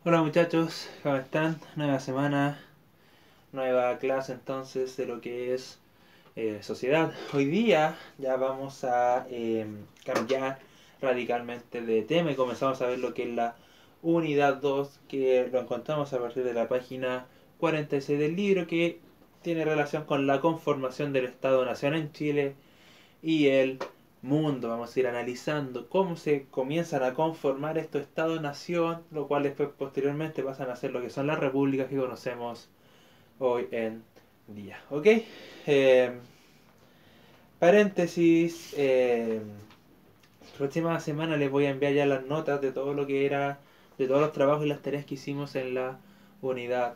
Hola muchachos, ¿cómo están? Nueva semana, nueva clase entonces de lo que es sociedad. Hoy día ya vamos a cambiar radicalmente de tema y comenzamos a ver lo que es la unidad 2, que lo encontramos a partir de la página 46 del libro, que tiene relación con la conformación del Estado-Nación en Chile y el mundo. Vamos a ir analizando cómo se comienzan a conformar estos estados-nación, lo cual después posteriormente pasan a ser lo que son las repúblicas que conocemos hoy en día. ¿Ok? Eh, paréntesis. Próxima semana les voy a enviar ya las notas de todo lo que era, de todos los trabajos y las tareas que hicimos en la unidad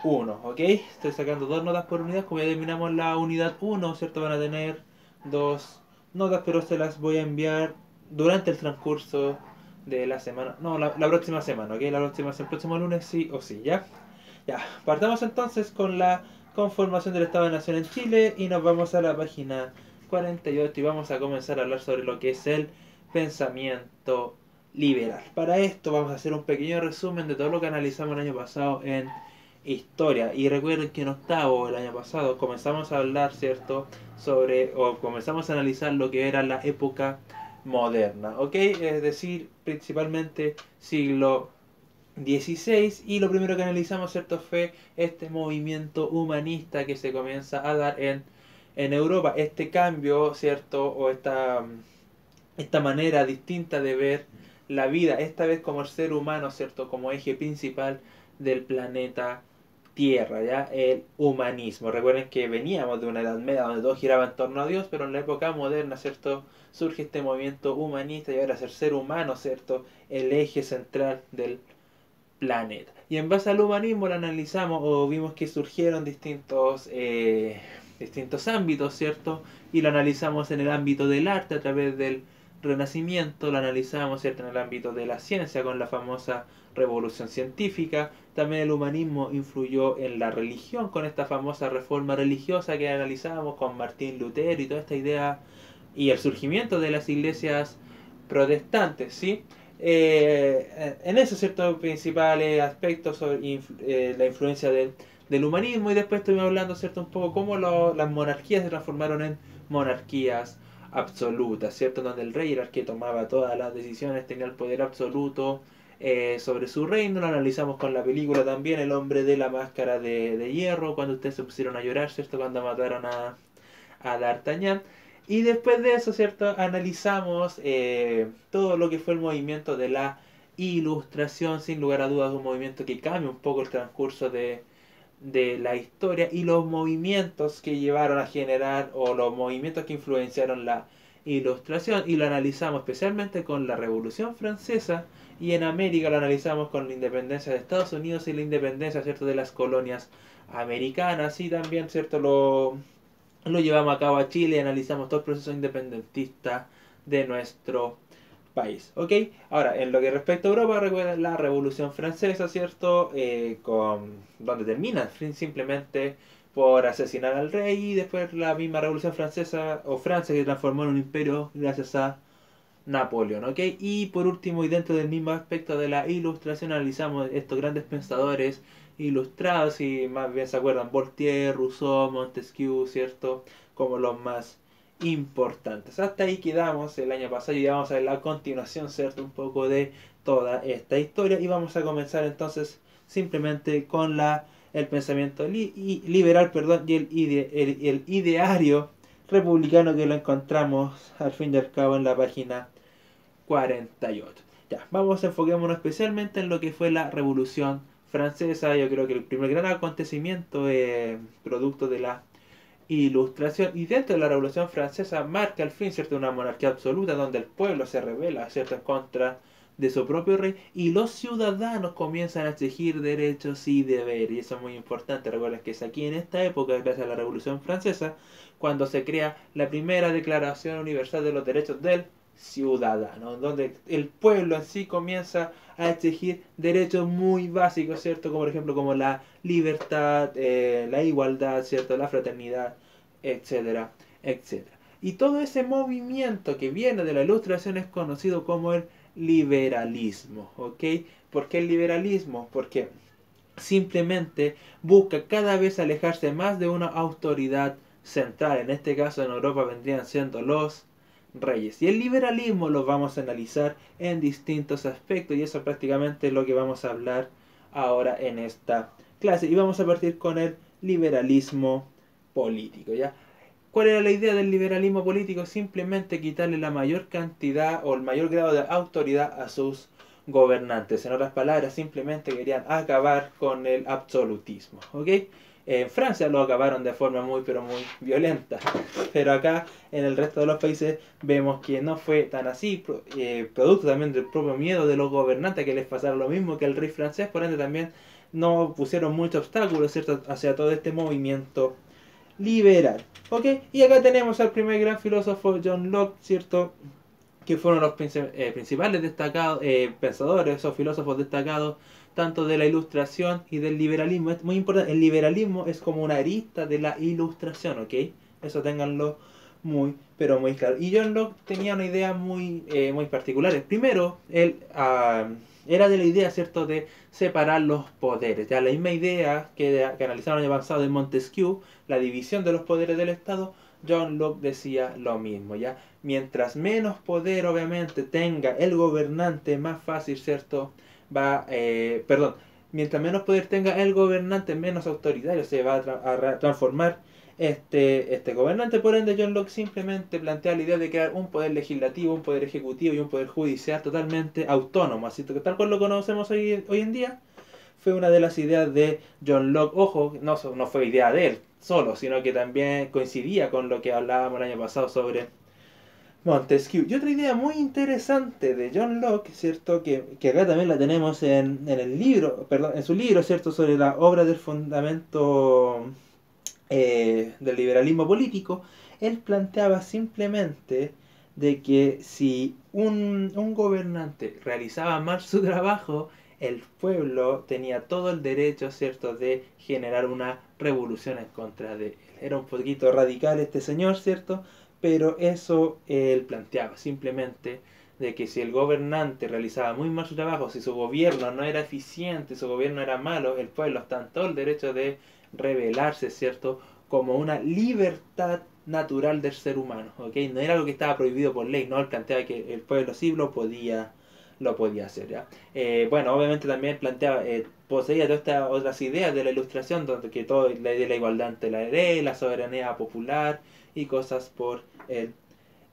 uno, ¿ok? Estoy sacando dos notas por unidad. Como ya terminamos la unidad uno, ¿cierto? Van a tener dos notas, pero se las voy a enviar durante el transcurso de la semana. No, la próxima semana, ¿ok? El próximo lunes sí o sí, ¿ya? Ya, partamos entonces con la conformación del Estado de Nación en Chile y nos vamos a la página 48 y vamos a comenzar a hablar sobre lo que es el pensamiento liberal. Para esto vamos a hacer un pequeño resumen de todo lo que analizamos el año pasado en historia. Y recuerden que en octavo, el año pasado, comenzamos a hablar, ¿cierto? O comenzamos a analizar lo que era la época moderna, ¿ok? Es decir, principalmente siglo 16, y lo primero que analizamos, ¿cierto?, fue este movimiento humanista que se comienza a dar en Europa, este cambio, ¿cierto?, o esta manera distinta de ver la vida, esta vez como el ser humano, ¿cierto?, como eje principal del planeta Tierra, ¿ya? El humanismo. Recuerden que veníamos de una edad media donde todo giraba en torno a Dios, pero en la época moderna, ¿cierto?, surge este movimiento humanista y ahora es el ser humano, ¿cierto?, el eje central del planeta. Y en base al humanismo lo analizamos o vimos que surgieron distintos ámbitos, ¿cierto? Y lo analizamos en el ámbito del arte a través del Renacimiento, lo analizamos, ¿cierto?, en el ámbito de la ciencia con la famosa revolución científica. También el humanismo influyó en la religión con esta famosa reforma religiosa que analizamos con Martín Lutero y toda esta idea y el surgimiento de las iglesias protestantes, ¿sí? En esos ciertos principales aspectos sobre la influencia del humanismo, y después estuvimos hablando, ¿cierto?, un poco cómo las monarquías se transformaron en monarquías absolutas, ¿cierto?, donde el rey era el que tomaba todas las decisiones, tenía el poder absoluto sobre su reino. Lo analizamos con la película también, El hombre de la máscara de hierro, cuando ustedes se pusieron a llorar, ¿cierto?, cuando mataron a D'Artagnan. Y después de eso, ¿cierto?, analizamos todo lo que fue el movimiento de la ilustración, sin lugar a dudas un movimiento que cambia un poco el transcurso de la historia y los movimientos que llevaron a generar o los movimientos que influenciaron la ilustración, y lo analizamos especialmente con la Revolución Francesa, y en América lo analizamos con la independencia de Estados Unidos y la independencia, ¿cierto?, de las colonias americanas, y también, ¿cierto?, lo llevamos a cabo a Chile y analizamos todo el proceso independentista de nuestro país. ¿Ok? Ahora, en lo que respecta a Europa, recuerden la Revolución Francesa, ¿cierto? Donde termina simplemente por asesinar al rey, y después la misma Revolución Francesa o Francia que se transformó en un imperio gracias a Napoleón, ¿ok? Y por último, y dentro del mismo aspecto de la ilustración, analizamos estos grandes pensadores ilustrados, y más bien se acuerdan, Voltaire, Rousseau, Montesquieu, ¿cierto? Como los más importantes. Hasta ahí quedamos el año pasado y vamos a ver la continuación, ¿cierto? Un poco de toda esta historia, y vamos a comenzar entonces simplemente con el pensamiento liberal, perdón, y el ideario republicano, que lo encontramos al fin y al cabo en la página 48. Ya, vamos, enfoquémonos especialmente en lo que fue la Revolución Francesa. Yo creo que el primer gran acontecimiento producto de la Ilustración, y dentro de la Revolución Francesa marca el fin, ¿cierto?, de una monarquía absoluta donde el pueblo se revela, ¿cierto?, en contra de su propio rey, y los ciudadanos comienzan a exigir derechos y deberes. Y eso es muy importante. Recuerden que es aquí en esta época, gracias a la Revolución Francesa, cuando se crea la primera Declaración Universal de los Derechos del Ciudadano, donde el pueblo en sí comienza a exigir derechos muy básicos, ¿cierto? Como por ejemplo como la libertad, la igualdad, ¿cierto? La fraternidad, etcétera, etcétera. Y todo ese movimiento que viene de la ilustración es conocido como el liberalismo, ¿ok? ¿Por qué el liberalismo? Porque simplemente busca cada vez alejarse más de una autoridad central. En este caso en Europa vendrían siendo los reyes. Y el liberalismo lo vamos a analizar en distintos aspectos y eso prácticamente es lo que vamos a hablar ahora en esta clase. Y vamos a partir con el liberalismo político, ¿ya? ¿Cuál era la idea del liberalismo político? Simplemente quitarle la mayor cantidad o el mayor grado de autoridad a sus gobernantes. En otras palabras, simplemente querían acabar con el absolutismo. ¿Ok? En Francia lo acabaron de forma muy pero muy violenta. Pero acá en el resto de los países vemos que no fue tan así. Producto también del propio miedo de los gobernantes que les pasara lo mismo que al rey francés. Por ende también no pusieron muchos obstáculos, ¿cierto?, hacia todo este movimiento liberal. ¿Ok? Y acá tenemos al primer gran filósofo, John Locke, ¿cierto?, que fueron los principales destacados pensadores o filósofos destacados tanto de la ilustración y del liberalismo. Es muy importante, el liberalismo es como una arista de la ilustración, ¿ok? Eso ténganlo muy, pero muy claro. Y John Locke tenía una idea muy particular. Primero, él era de la idea, ¿cierto?, de separar los poderes. Ya la misma idea que analizaron el año pasado de Montesquieu, la división de los poderes del Estado, John Locke decía lo mismo, ¿ya? Mientras menos poder, obviamente, tenga el gobernante, más fácil, ¿cierto?, mientras menos poder tenga el gobernante, menos autoritario se va a transformar este gobernante. Por ende, John Locke simplemente plantea la idea de crear un poder legislativo, un poder ejecutivo y un poder judicial totalmente autónomo, así que tal cual lo conocemos hoy en día. Fue una de las ideas de John Locke. Ojo, no fue idea de él solo, sino que también coincidía con lo que hablábamos el año pasado sobre Montesquieu. Y otra idea muy interesante de John Locke, ¿cierto?, que acá también la tenemos en el libro, perdón, en su libro, ¿cierto?, sobre la obra del fundamento del liberalismo político. Él planteaba simplemente de que si un gobernante realizaba mal su trabajo, el pueblo tenía todo el derecho, ¿cierto?, de generar una revolución en contra de él. Era un poquito radical este señor, ¿cierto?, pero eso él planteaba simplemente de que si el gobernante realizaba muy mal su trabajo, si su gobierno no era eficiente, su gobierno era malo, el pueblo está en todo el derecho de rebelarse, ¿cierto?, como una libertad natural del ser humano, ¿ok? No era algo que estaba prohibido por ley, no, él planteaba que el pueblo sí lo podía hacer, ¿ya? Bueno, obviamente también planteaba, poseía todas estas otras ideas de la ilustración, donde que todo, la idea de la igualdad ante la ley, la soberanía popular y cosas por el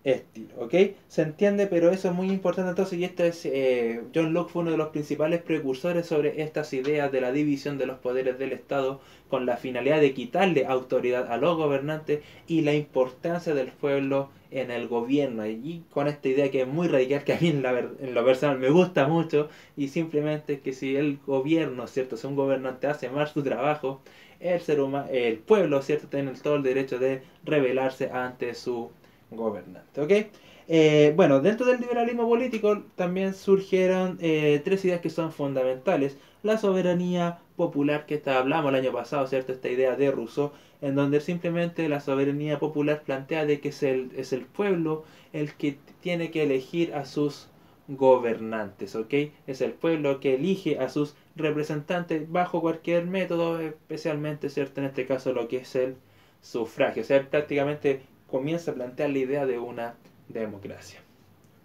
estilo, ¿ok? Se entiende, pero eso es muy importante entonces, y John Locke fue uno de los principales precursores sobre estas ideas de la división de los poderes del Estado con la finalidad de quitarle autoridad a los gobernantes y la importancia del pueblo en el gobierno, y con esta idea que es muy radical, que a mí en lo personal me gusta mucho, y simplemente es que si el gobierno, ¿cierto?, si un gobernante hace mal su trabajo, el pueblo, ¿cierto?, tiene todo el derecho de rebelarse ante su gobernante, ¿ok? Bueno, dentro del liberalismo político también surgieron tres ideas que son fundamentales. La soberanía popular, que hablamos el año pasado, ¿cierto? Esta idea de Rousseau, en donde simplemente la soberanía popular plantea de que es el pueblo el que tiene que elegir a sus gobernantes, ¿ok? Es el pueblo que elige a sus representantes bajo cualquier método, especialmente, ¿cierto?, en este caso lo que es el sufragio. O sea, prácticamente comienza a plantear la idea de una democracia.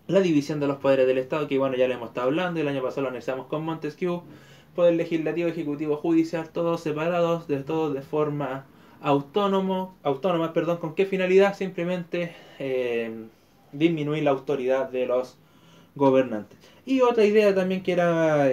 La división de los poderes del Estado, que bueno, ya le hemos estado hablando, el año pasado lo analizamos con Montesquieu, poder legislativo, ejecutivo, judicial, todos separados, todos de forma autónoma, ¿con qué finalidad? Simplemente disminuir la autoridad de los gobernantes. Y otra idea también que era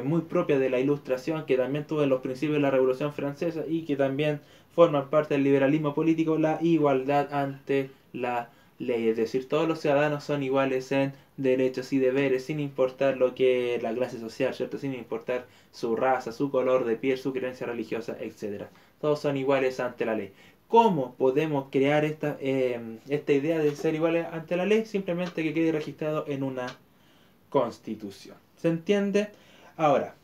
muy propia de la Ilustración, que también tuvo en los principios de la Revolución Francesa y que también forman parte del liberalismo político, la igualdad ante la ley. Es decir, todos los ciudadanos son iguales en derechos y deberes, sin importar lo que es la clase social, ¿cierto? Sin importar su raza, su color de piel, su creencia religiosa, etcétera. Todos son iguales ante la ley. ¿Cómo podemos crear esta idea de ser iguales ante la ley? Simplemente que quede registrado en una constitución. ¿Se entiende? Ahora,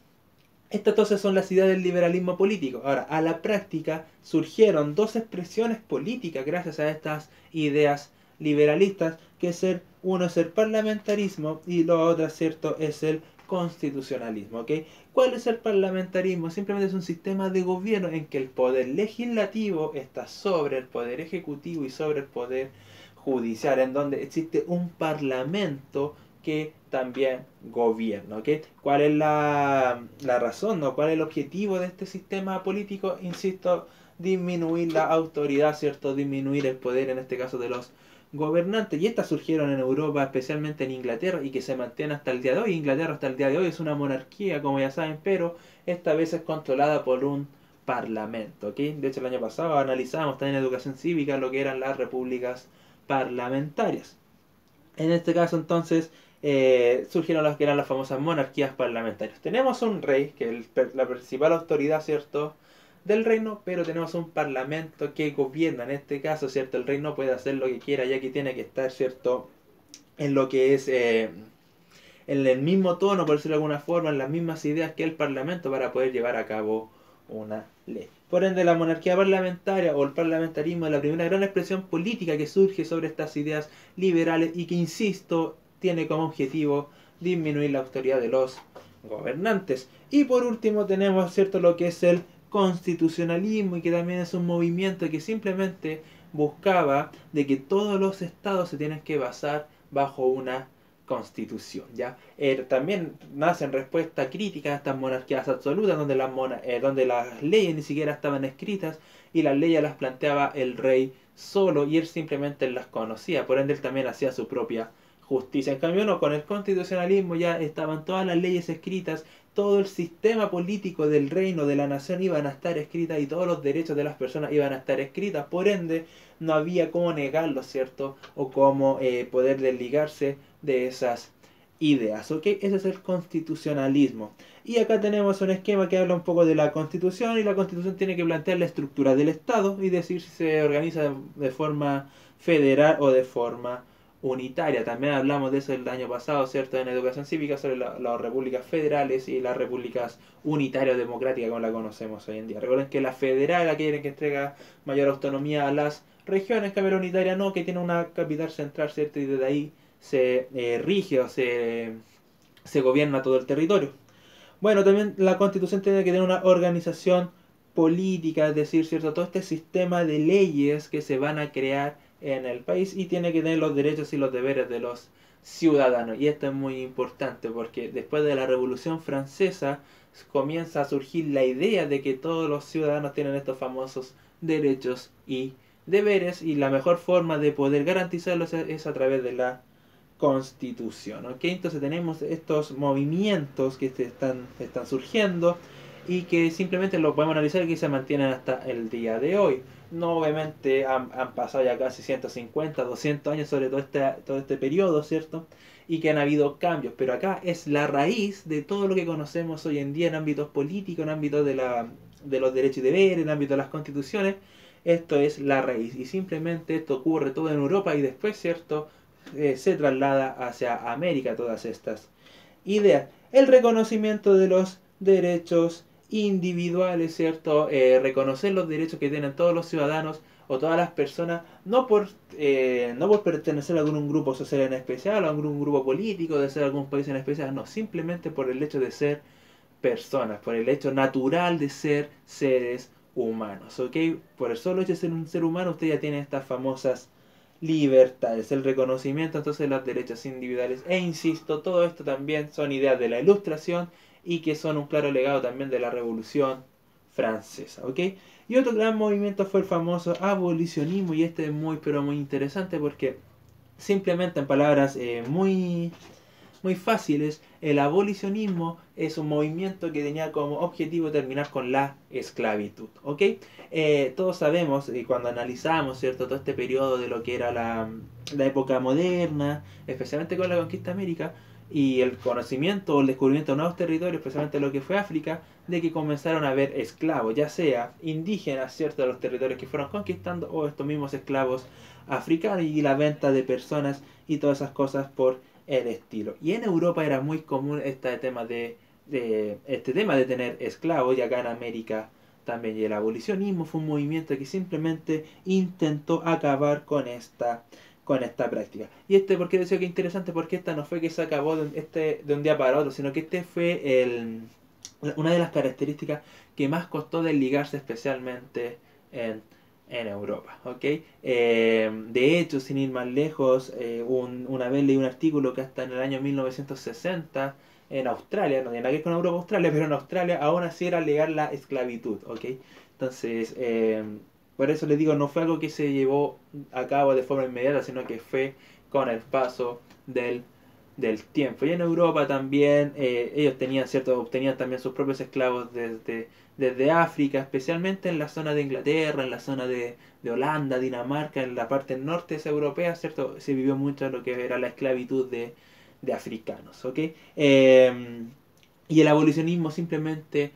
estas entonces son las ideas del liberalismo político. Ahora, a la práctica surgieron dos expresiones políticas gracias a estas ideas liberalistas, que uno es el parlamentarismo y lo otro, ¿cierto?, es el constitucionalismo, ¿ok? ¿Cuál es el parlamentarismo? Simplemente es un sistema de gobierno en que el poder legislativo está sobre el poder ejecutivo y sobre el poder judicial, en donde existe un parlamento que también gobierna, ¿ok? ¿Cuál es la razón, no? ¿Cuál es el objetivo de este sistema político? Insisto, disminuir la autoridad, ¿cierto? Disminuir el poder, en este caso, de los gobernantes. Y estas surgieron en Europa, especialmente en Inglaterra, y que se mantiene hasta el día de hoy. Inglaterra hasta el día de hoy es una monarquía, como ya saben, pero esta vez es controlada por un parlamento, ¿ok? De hecho, el año pasado analizamos también en educación cívica lo que eran las repúblicas parlamentarias. En este caso, entonces, surgieron las que eran las famosas monarquías parlamentarias. Tenemos un rey, que es la principal autoridad, ¿cierto?, del reino, pero tenemos un parlamento que gobierna. En este caso, ¿cierto?, el rey no puede hacer lo que quiera, ya que tiene que estar, ¿cierto?, en lo que es en el mismo tono, por decirlo de alguna forma, en las mismas ideas que el parlamento para poder llevar a cabo una ley. Por ende, la monarquía parlamentaria o el parlamentarismo es la primera gran expresión política que surge sobre estas ideas liberales y que, insisto, tiene como objetivo disminuir la autoridad de los gobernantes. Y por último tenemos, ¿cierto?, lo que es el constitucionalismo, y que también es un movimiento que simplemente buscaba de que todos los estados se tienen que basar bajo una constitución, ¿ya? También nace en respuesta crítica a estas monarquías absolutas donde las leyes ni siquiera estaban escritas y las leyes las planteaba el rey solo y él simplemente las conocía, por ende él también hacía su propia justicia. En cambio no, con el constitucionalismo ya estaban todas las leyes escritas, todo el sistema político del reino, de la nación iban a estar escritas y todos los derechos de las personas iban a estar escritas, por ende no había cómo negarlo, ¿cierto? O cómo poder desligarse de esas ideas, ¿ok? Ese es el constitucionalismo. Y acá tenemos un esquema que habla un poco de la constitución, y la constitución tiene que plantear la estructura del Estado y decir si se organiza de forma federal o de forma unitaria. También hablamos de eso el año pasado, ¿cierto?, en educación cívica, sobre las repúblicas federales y las repúblicas unitarias democráticas como la conocemos hoy en día. Recuerden que la federal, aquella que entrega mayor autonomía a las regiones, que la unitaria no, que tiene una capital central, ¿cierto?, y desde ahí se rige o se gobierna todo el territorio. Bueno, también la constitución tiene que tener una organización política, es decir, ¿cierto?, todo este sistema de leyes que se van a crear en el país, y tiene que tener los derechos y los deberes de los ciudadanos. Y esto es muy importante porque después de la Revolución Francesa comienza a surgir la idea de que todos los ciudadanos tienen estos famosos derechos y deberes, y la mejor forma de poder garantizarlos es a través de la Constitución, ¿ok? Entonces tenemos estos movimientos que están surgiendo y que simplemente lo podemos analizar y que se mantienen hasta el día de hoy. No, obviamente han pasado ya casi 150, 200 años sobre todo este periodo, ¿cierto? Y que han habido cambios, pero acá es la raíz de todo lo que conocemos hoy en día en ámbitos políticos, en ámbitos de los derechos y deberes, en ámbitos de las constituciones. Esto es la raíz, y simplemente esto ocurre todo en Europa y después, ¿cierto?, se traslada hacia América todas estas ideas. El reconocimiento de los derechos individuales, ¿cierto? Reconocer los derechos que tienen todos los ciudadanos o todas las personas, no por pertenecer a algún grupo social en especial, o a algún grupo político, de ser algún país en especial, no, simplemente por el hecho de ser personas, por el hecho natural de ser seres humanos, ¿ok? Por el solo hecho de ser un ser humano, usted ya tiene estas famosas libertades, el reconocimiento entonces de los derechos individuales. E insisto, todo esto también son ideas de la Ilustración y que son un claro legado también de la Revolución Francesa, ¿ok? Y otro gran movimiento fue el famoso abolicionismo, y este es muy pero muy interesante porque simplemente en palabras muy fáciles, el abolicionismo es un movimiento que tenía como objetivo terminar con la esclavitud, ¿ok? Todos sabemos, y cuando analizamos, ¿cierto?, todo este periodo de lo que era la época moderna, especialmente con la conquista de América, y el conocimiento o el descubrimiento de nuevos territorios, especialmente lo que fue África, de que comenzaron a haber esclavos, ya sea indígenas, ¿cierto?, de los territorios que fueron conquistando, o estos mismos esclavos africanos, y la venta de personas y todas esas cosas por el estilo. Y en Europa era muy común este tema de tener esclavos, y acá en América también. Y el abolicionismo fue un movimiento que simplemente intentó acabar con esta con esta práctica. Y ¿por qué decía que es interesante? Porque esta no fue que se acabó de un día para otro, sino que fue una de las características que más costó desligarse, especialmente en, en Europa. ¿Ok? De hecho, sin ir más lejos, una vez leí un artículo que hasta en el año 1960 en Australia, no tiene nada que ver con Europa, Australia, pero en Australia aún así era legal la esclavitud. ¿Ok? Entonces, por eso les digo, no fue algo que se llevó a cabo de forma inmediata, sino que fue con el paso del tiempo. Y en Europa también ellos obtenían también sus propios esclavos desde África, especialmente en la zona de Inglaterra, en la zona de Holanda, Dinamarca, en la parte norte europea, ¿cierto? Se vivió mucho lo que era la esclavitud de africanos, ¿ok? Y el abolicionismo simplemente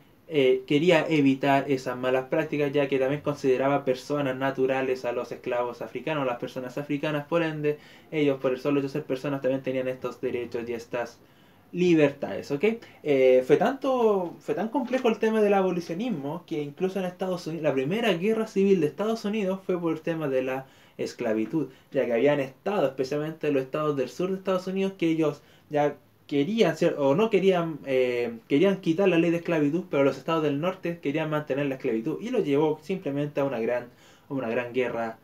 quería evitar esas malas prácticas, ya que también consideraba personas naturales a los esclavos africanos, las personas africanas, por ende, ellos por el solo hecho de ser personas también tenían estos derechos y estas libertades, ¿ok? Fue tan complejo el tema del abolicionismo que incluso en Estados Unidos, la primera guerra civil de Estados Unidos fue por el tema de la esclavitud, ya que habían estados, especialmente los estados del sur de Estados Unidos, que ellos ya querían ser o no querían querían quitar la ley de esclavitud, pero los estados del norte querían mantener la esclavitud y lo llevó simplemente a una gran guerra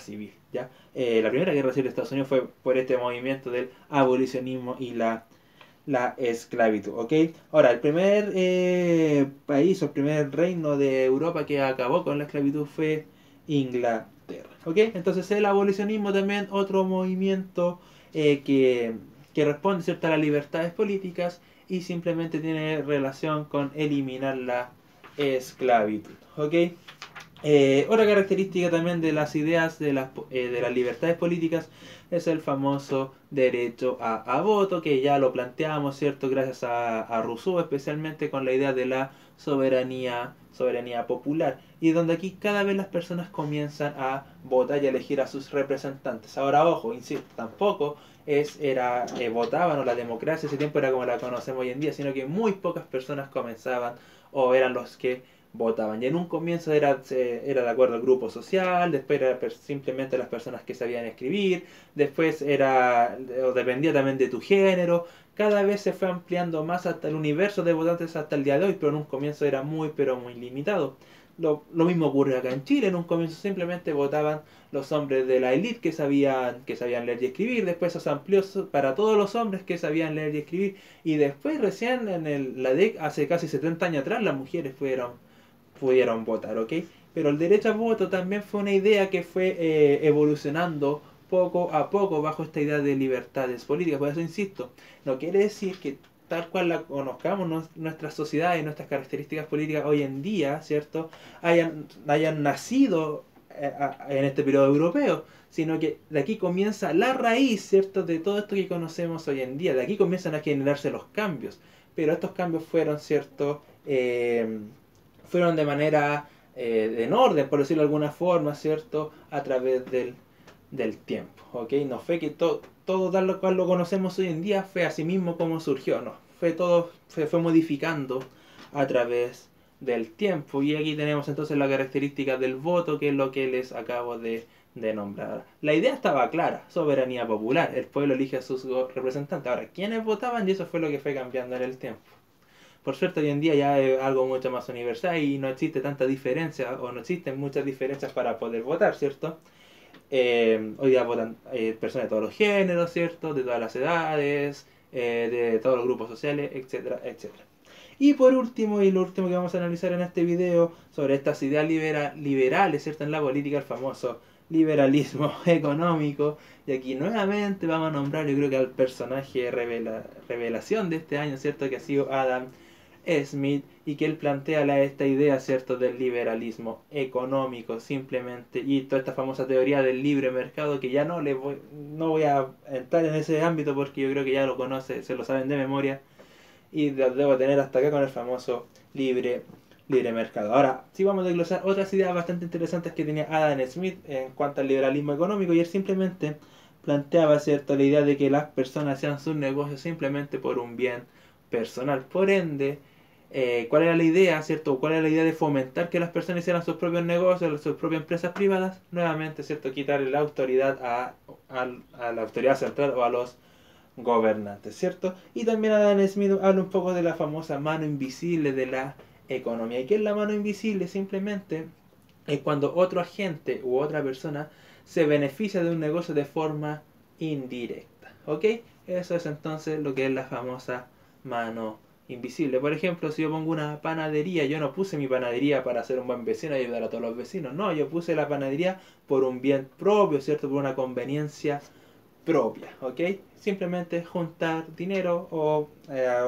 civil, ¿ya? La primera guerra civil de Estados Unidos fue por este movimiento del abolicionismo y la esclavitud, ¿ok? Ahora, el primer país o el primer reino de Europa que acabó con la esclavitud fue Inglaterra, ¿ok? Entonces el abolicionismo también otro movimiento que responde, ¿cierto?, a las libertades políticas y simplemente tiene relación con eliminar la esclavitud, ¿ok? Otra característica también de las ideas de las libertades políticas es el famoso derecho a voto, que ya lo planteamos, ¿cierto? Gracias a Rousseau, especialmente con la idea de la soberanía popular, y donde aquí cada vez las personas comienzan a votar y a elegir a sus representantes. Ahora, ojo, insisto, tampoco votaban, o la democracia ese tiempo era como la conocemos hoy en día, sino que muy pocas personas comenzaban o eran los que votaban. Y en un comienzo era de acuerdo al grupo social, después era simplemente las personas que sabían escribir, después o dependía también de tu género. Cada vez se fue ampliando más hasta el universo de votantes hasta el día de hoy, pero en un comienzo era pero muy limitado. Lo mismo ocurre acá en Chile, en un comienzo simplemente votaban los hombres de la élite que sabían leer y escribir, después se amplió para todos los hombres que sabían leer y escribir, y después recién la década, hace casi 70 años atrás, las mujeres pudieron votar, ¿ok? Pero el derecho a voto también fue una idea que fue evolucionando poco a poco bajo esta idea de libertades políticas. Por eso insisto, no quiere decir que tal cual la conozcamos, nuestras sociedades, nuestras características políticas hoy en día, ¿cierto?, hayan nacido en este periodo europeo, sino que de aquí comienza la raíz, ¿cierto?, de todo esto que conocemos hoy en día. De aquí comienzan a generarse los cambios, pero estos cambios fueron, ¿cierto?, fueron de manera en orden, por decirlo de alguna forma, ¿cierto?, a través del tiempo, ¿ok? No fue que todo tal cual lo conocemos hoy en día fue así mismo como surgió, no, fue modificando a través del tiempo. Y aquí tenemos entonces la característica del voto, que es lo que les acabo de nombrar. La idea estaba clara, soberanía popular, el pueblo elige a sus representantes. Ahora, ¿quiénes votaban? Y eso fue lo que fue cambiando en el tiempo. Por suerte hoy en día ya es algo mucho más universal y no existe tanta diferencia o no existen muchas diferencias para poder votar, ¿cierto? Hoy día votan personas de todos los géneros, ¿cierto? De todas las edades, de todos los grupos sociales, etcétera, etcétera. Y por último, y lo último que vamos a analizar en este video sobre estas ideas liberales, ¿cierto?, en la política, el famoso liberalismo económico. Y aquí nuevamente vamos a nombrar, yo creo que al personaje revelación de este año, ¿cierto?, que ha sido Adam Smith, y que él plantea esta idea, ¿cierto?, del liberalismo económico simplemente, y toda esta famosa teoría del libre mercado, que ya no voy a entrar en ese ámbito porque yo creo que ya lo conoce, se lo saben de memoria, y debo tener hasta acá con el famoso libre mercado. Ahora, sí vamos a desglosar otras ideas bastante interesantes que tenía Adam Smith en cuanto al liberalismo económico, y él simplemente planteaba, ¿cierto?, la idea de que las personas sean sus negocios simplemente por un bien personal. Por ende, ¿Cuál era la idea, cierto? ¿Cuál era la idea de fomentar que las personas hicieran sus propios negocios, sus propias empresas privadas? Nuevamente, cierto, quitarle la autoridad a la autoridad central o a los gobernantes, ¿cierto? Y también Adam Smith habla un poco de la famosa mano invisible de la economía. ¿Y qué es la mano invisible? Simplemente es cuando otro agente u otra persona se beneficia de un negocio de forma indirecta, ¿ok? Eso es entonces lo que es la famosa mano invisible. Por ejemplo, si yo pongo una panadería, yo no puse mi panadería para ser un buen vecino y ayudar a todos los vecinos, no, yo puse la panadería por un bien propio, ¿cierto? Por una conveniencia propia, ¿ok? Simplemente juntar dinero o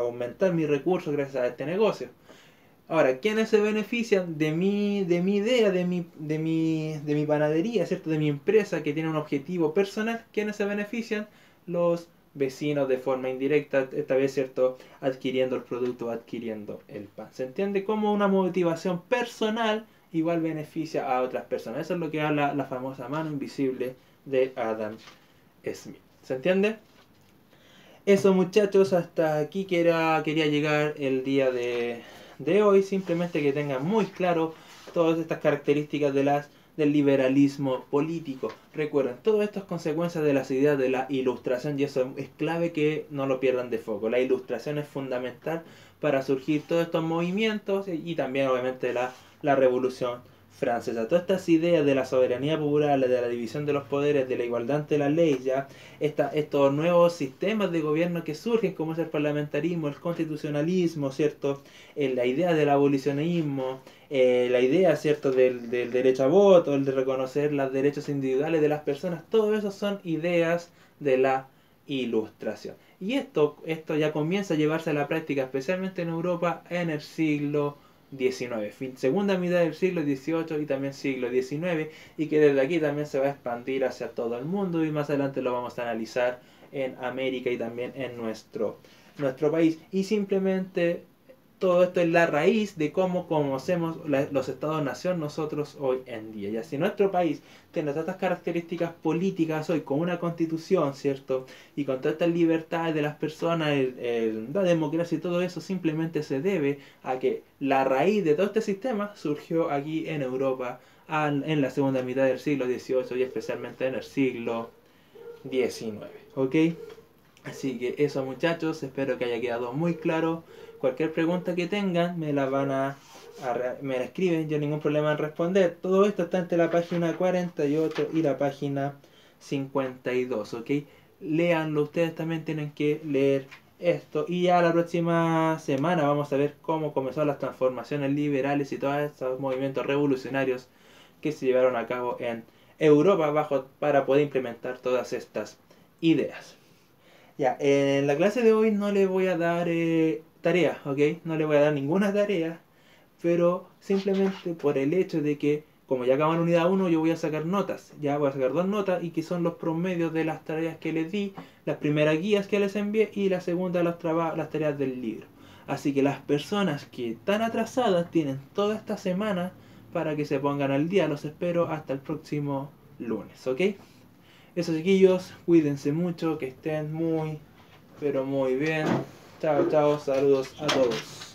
aumentar mis recursos gracias a este negocio. Ahora, ¿quiénes se benefician de mi idea, de mi panadería, ¿cierto? De mi empresa que tiene un objetivo personal? ¿Quiénes se benefician? Los vecinos de forma indirecta, esta vez, ¿cierto? Adquiriendo el producto, adquiriendo el pan. ¿Se entiende? Como una motivación personal igual beneficia a otras personas. Eso es lo que habla la famosa mano invisible de Adam Smith. ¿Se entiende? Eso muchachos, hasta aquí quería llegar el día de hoy. Simplemente que tengan muy claro todas estas características del liberalismo político. Recuerden, todo esto es consecuencia de las ideas de la ilustración y eso es clave que no lo pierdan de foco. La ilustración es fundamental para surgir todos estos movimientos y también obviamente la revolución francesa. Todas estas ideas de la soberanía popular, de la división de los poderes, de la igualdad ante la ley, ya estos nuevos sistemas de gobierno que surgen, como es el parlamentarismo, el constitucionalismo, ¿cierto? La idea del abolicionismo, la idea, ¿cierto?, del derecho a voto, el de reconocer los derechos individuales de las personas, todo eso son ideas de la ilustración. Y esto ya comienza a llevarse a la práctica, especialmente en Europa, en el siglo XIX, segunda mitad del siglo XVIII y también siglo XIX, y que desde aquí también se va a expandir hacia todo el mundo y más adelante lo vamos a analizar en América y también en nuestro país. Y simplemente todo esto es la raíz de cómo conocemos los estados-nación nosotros hoy en día. Y así nuestro país tiene todas estas características políticas hoy con una constitución, ¿cierto? Y con todas estas libertades de las personas, la democracia y todo eso simplemente se debe a que la raíz de todo este sistema surgió aquí en Europa en la segunda mitad del siglo XVIII y especialmente en el siglo XIX. ¿Ok? Así que eso muchachos, espero que haya quedado muy claro. Cualquier pregunta que tengan me la escriben, yo ningún problema en responder. Todo esto está entre la página 48 y la página 52, ¿ok? Léanlo, ustedes también tienen que leer esto. Y ya la próxima semana vamos a ver cómo comenzaron las transformaciones liberales y todos estos movimientos revolucionarios que se llevaron a cabo en Europa para poder implementar todas estas ideas. Ya, en la clase de hoy no le voy a dar tareas, ¿ok? No le voy a dar ninguna tarea, pero simplemente por el hecho de que, como ya acaban unidad 1, yo voy a sacar notas. Ya voy a sacar dos notas y que son los promedios de las tareas que les di, las primeras guías que les envié y la segunda las tareas del libro. Así que las personas que están atrasadas tienen toda esta semana para que se pongan al día. Los espero hasta el próximo lunes, ¿ok? Eso chiquillos, cuídense mucho, que estén muy, pero muy bien. Chao, chao, saludos a todos.